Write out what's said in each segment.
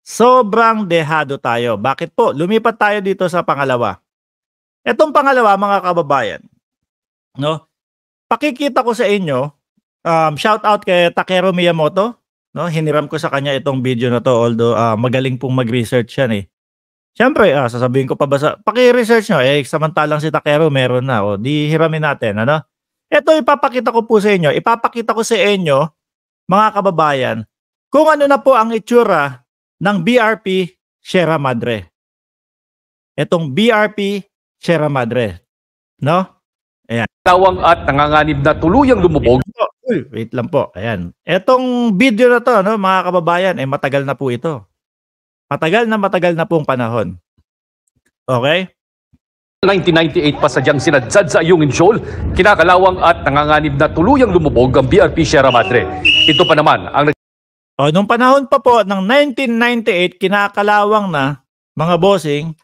sobrang dehado tayo. Bakit po? Lumipat tayo dito sa pangalawa. Etong pangalawa, mga kababayan, no? Pakikita ko sa inyo, shout out kay Takeru Miyamoto, no? Hiniram ko sa kanya itong video na to, although magaling pong mag-research yan eh. Siyempre, sasabihin ko pa ba paki-research nyo, samantalang si Takeru meron na, di hiramin natin, ano? Ito ipapakita ko po sa inyo, mga kababayan, kung ano na po ang itsura ng BRP Sierra Madre. Etong BRP Sierra Madre, no? Ayan. Tawang at nanganganib na tuluyang lumubog. Wait lang po. Ayan. Etong video na to, no, mga kababayan, matagal na po ito. Matagal na pong panahon. Okay? 1998 pa sadyang sinadsad sa Ayungin Shoal, kinakalawang at nanganganib na tuluyang lumubog ang BRP Sierra Madre. Ito pa naman ang nung panahon pa po ng 1998, kinakalawang na, mga bossing,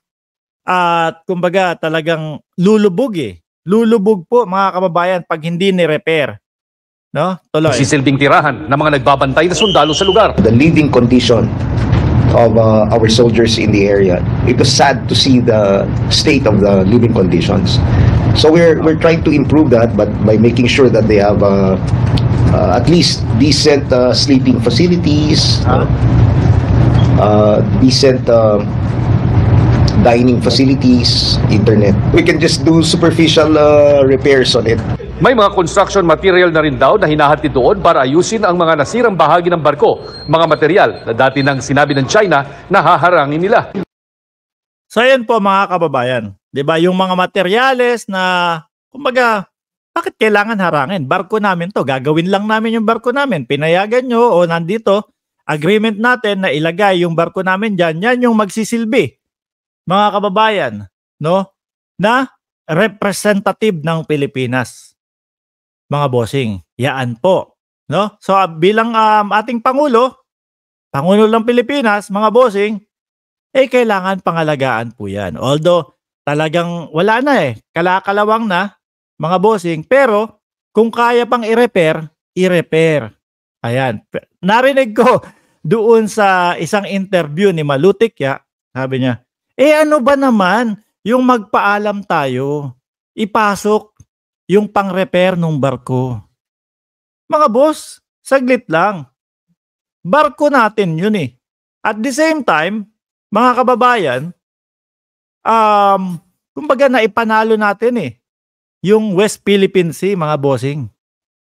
at kumbaga talagang lulubog eh. Lulubog po, mga kababayan, pag hindi ni-repair. No? Tuloy. Sisilbing tirahan ng mga nagbabantay na sundalo sa lugar. The living condition of our soldiers in the area. It was sad to see the state of the living conditions. So we're trying to improve that, but by making sure that they have at least decent sleeping facilities, decent dining facilities, internet. We can just do superficial repairs on it. May mga construction material na rin daw na hinahatid doon para ayusin ang mga nasirang bahagi ng barko, mga material na dati nang sinabi ng China na haharangin nila. So yan po, mga kababayan, 'di ba, yung mga materyales na kumbaga, bakit kailangan harangin? Barko namin 'to, gagawin lang namin yung barko namin. Pinayagan nyo o nandito agreement natin na ilagay yung barko namin diyan, yan yung magsisilbi, mga kababayan, no, na representative ng Pilipinas. Mga bossing, yaan po, no? So bilang ating Pangulo ng Pilipinas, mga bossing, kailangan pangalagaan po yan. Although talagang wala na kalakalawang na, mga bossing, pero kung kaya pang i-repair, i-repair. Ayan, narinig ko doon sa isang interview ni Malutikya, sabi niya, ano ba naman yung magpaalam tayo, ipasok yung pang-repair ng barko. Mga boss, saglit lang. Barko natin yun eh. At the same time, mga kababayan, kumbaga naipanalo natin yung West Philippine Sea, mga bossing.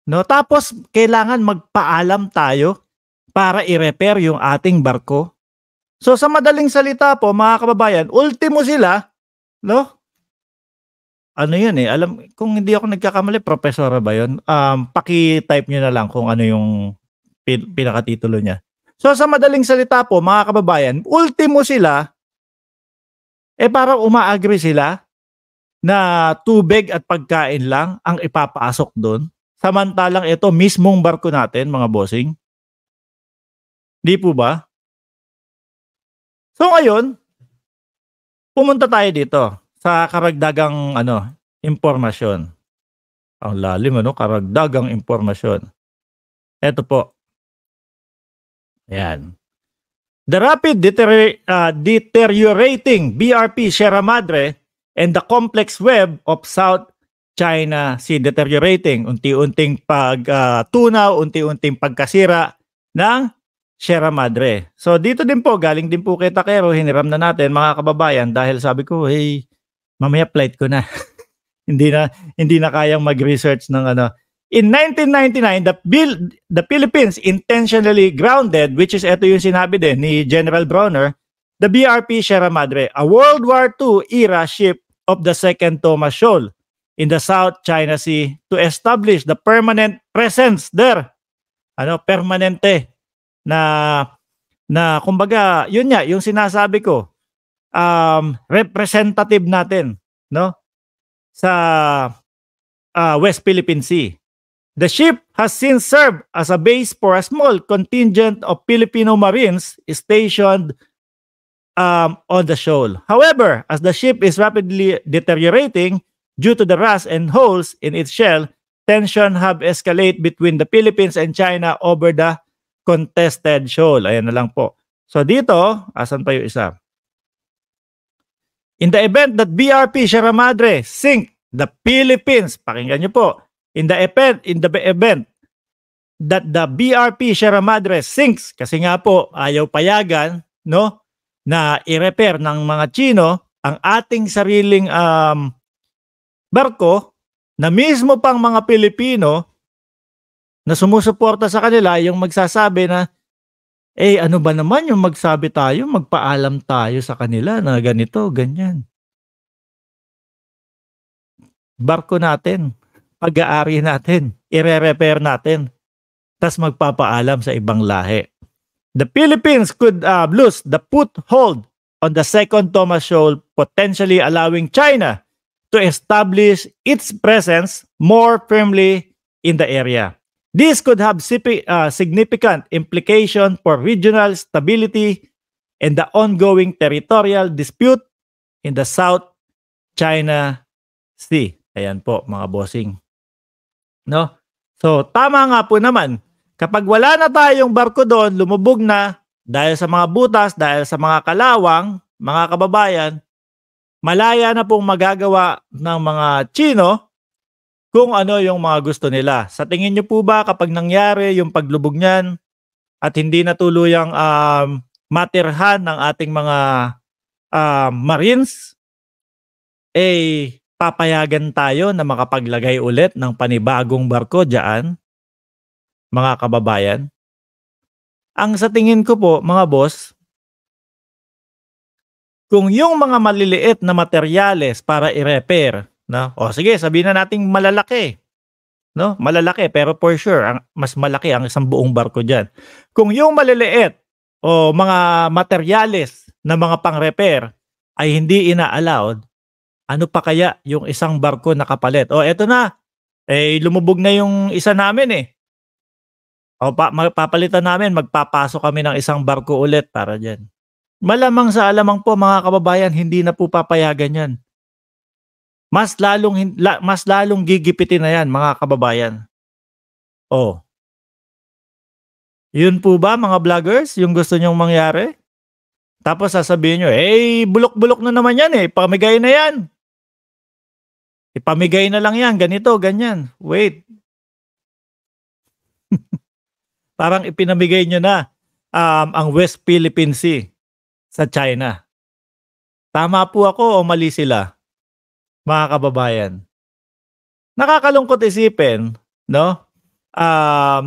No? Tapos, kailangan magpaalam tayo para i-repair yung ating barko. So, sa madaling salita po, mga kababayan, ultimo sila, no? Ano yun alam, kung hindi ako nagkakamali, profesora ba yun? Paki-type nyo na lang kung ano yung pinakatitulo niya. So sa madaling salita po, mga kababayan, ultimo sila, para uma-agree sila na tubig at pagkain lang ang ipapasok doon. Samantalang ito, mismong barko natin, mga bossing. Di po ba? So ngayon, pumunta tayo dito sa karagdagang impormasyon. Ang lalim, karagdagang impormasyon. Ito po. Ayan. The rapid deteriorating BRP Sierra Madre and the complex web of South China Sea deteriorating. Unti-unting pagtunaw, unti-unting pagkasira ng Sierra Madre. So dito din po, galing din po kay Takeru, hiniram na natin, mga kababayan, dahil sabi ko, mamaya flight ko na. hindi na kayang mag-research ng In 1999, the Philippines intentionally grounded, which is ito yung sinabi din ni General Bronner, the BRP Sierra Madre, a World War II era ship of the Second Thomas Shoal in the South China Sea to establish the permanent presence there. Permanente na kumbaga, yun nga, yung sinasabi ko, representative natin, no, sa West Philippine Sea. The ship has since served as a base for a small contingent of Filipino Marines stationed on the shoal. However, as the ship is rapidly deteriorating due to the rust and holes in its shell, tension have escalated between the Philippines and China over the contested shoal. Ayan na lang po. So dito, asan pa yung isa? In the event that BRP Sierra Madre sink the Philippines, pakinggan niyo po, in the event that the BRP Sierra Madre sinks, kasi nga po ayaw payagan, no, na i-repair ng mga Chino ang ating sariling barko, na mismo pang mga Pilipino na sumusuporta sa kanila yung magsasabi na, ano ba naman yung magsabi tayo, magpaalam tayo sa kanila na ganito, ganyan. Barko natin, pag-aari natin, ire-repair natin, tas magpapaalam sa ibang lahi. The Philippines could lose the foothold on the second Thomas Shoal, potentially allowing China to establish its presence more firmly in the area. This could have significant implication for regional stability and the ongoing territorial dispute in the South China Sea. Ayan po mga bossing. No? So tama nga po naman, kapag wala na tayong barko doon, lumubog na dahil sa mga butas, dahil sa mga kalawang, mga kababayan, malaya na pong magagawa ng mga Chino kung ano yung mga gusto nila. Sa tingin nyo po ba kapag nangyari yung paglubog niyan at hindi na tuluyang matirhan ng ating mga Marines, papayagan tayo na makapaglagay ulit ng panibagong barko dyan, mga kababayan? Ang sa tingin ko po, mga boss, kung yung mga maliliit na materyales para i-repair, no? O sige, sabihin na nating malalaki. No? Malalaki, pero for sure, mas malaki ang isang buong barko dyan. Kung yung maliliit o mga materyales na mga pang-repair ay hindi ina-allowed, ano pa kaya yung isang barko na kapalit? O eto na, lumubog na yung isa namin O papalitan namin, magpapasok kami ng isang barko ulit para dyan. Malamang sa alamang po mga kababayan, hindi na po papayagan yan. Mas lalong gigipitin na yan mga kababayan. Yun po ba mga vloggers yung gusto nyong mangyari? Tapos sasabihin nyo, bulok-bulok na naman yan pamigay na yan. Ipamigay na lang yan, ganito, ganyan. Wait. Parang ipinamigay nyo na ang West Philippine Sea sa China. Tama po ako o mali sila, mga kababayan? Nakakalungkot isipin, no?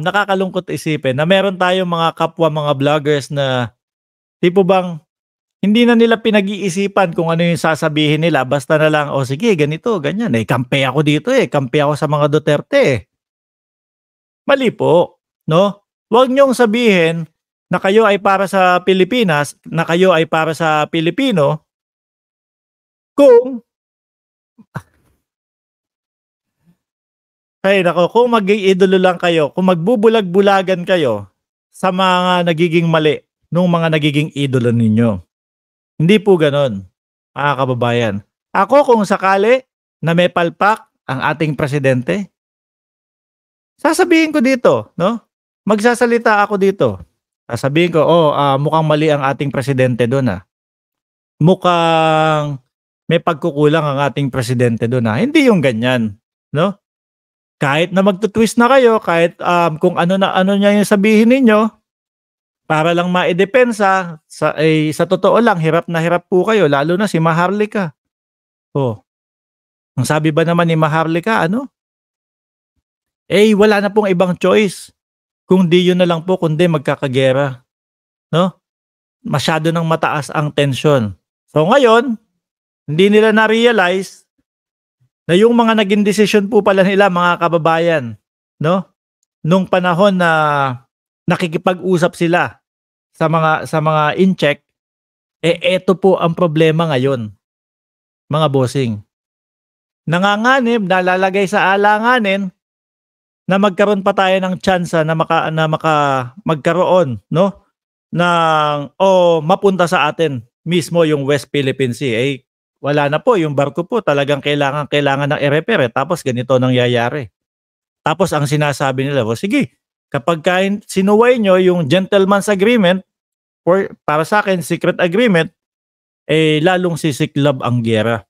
Nakakalungkot isipin na meron tayong mga kapwa mga vloggers na tipo bang hindi na nila pinag-iisipan kung ano yung sasabihin nila, basta na lang, sige, ganito, ganyan. Kampe ako dito kampe ako sa mga Duterte. Mali po, no? Huwag niyong sabihin na kayo ay para sa Pilipinas, na kayo ay para sa Pilipino, kung kung mag-iidolo lang kayo, kung magbubulag-bulagan kayo sa mga nagiging mali nung mga nagiging idolo ninyo. Hindi po ganon, mga kababayan. Ako kung sakali na may palpak ang ating presidente, sasabihin ko dito, no? Magsasalita ako dito. Sasabihin ko, mukhang mali ang ating presidente doon Mukhang may pagkukulang ang ating presidente doon Hindi yung ganyan, no? Kahit na magtutwist na kayo, kahit kung ano niya yung sabihin ninyo, para lang maidepensa, sa totoo lang, hirap na hirap po kayo, lalo na si Maharlika. Ang sabi ba naman ni Maharlika, wala na pong ibang choice. Kung di yun na lang po, kundi magkakagera. No? Masyado nang mataas ang tensyon. So ngayon, hindi nila na-realize na yung mga naging desisyon po pala nila, mga kababayan, no? Nung panahon na nakikipag-usap sila sa mga in-check, eto po ang problema ngayon, mga bossing. Nanganganib, nalalagay sa alanganin na magkaroon pa tayo ng tsansa na magkaroon, no? Mapunta sa atin mismo yung West Philippine Sea. Wala na po, yung barko po talagang kailangan ng i-repair tapos ganito nangyayari. Tapos ang sinasabi nila, sige, kapag sinuway nyo yung gentleman's agreement, para sa akin, secret agreement, lalong sisiklab ang giyera.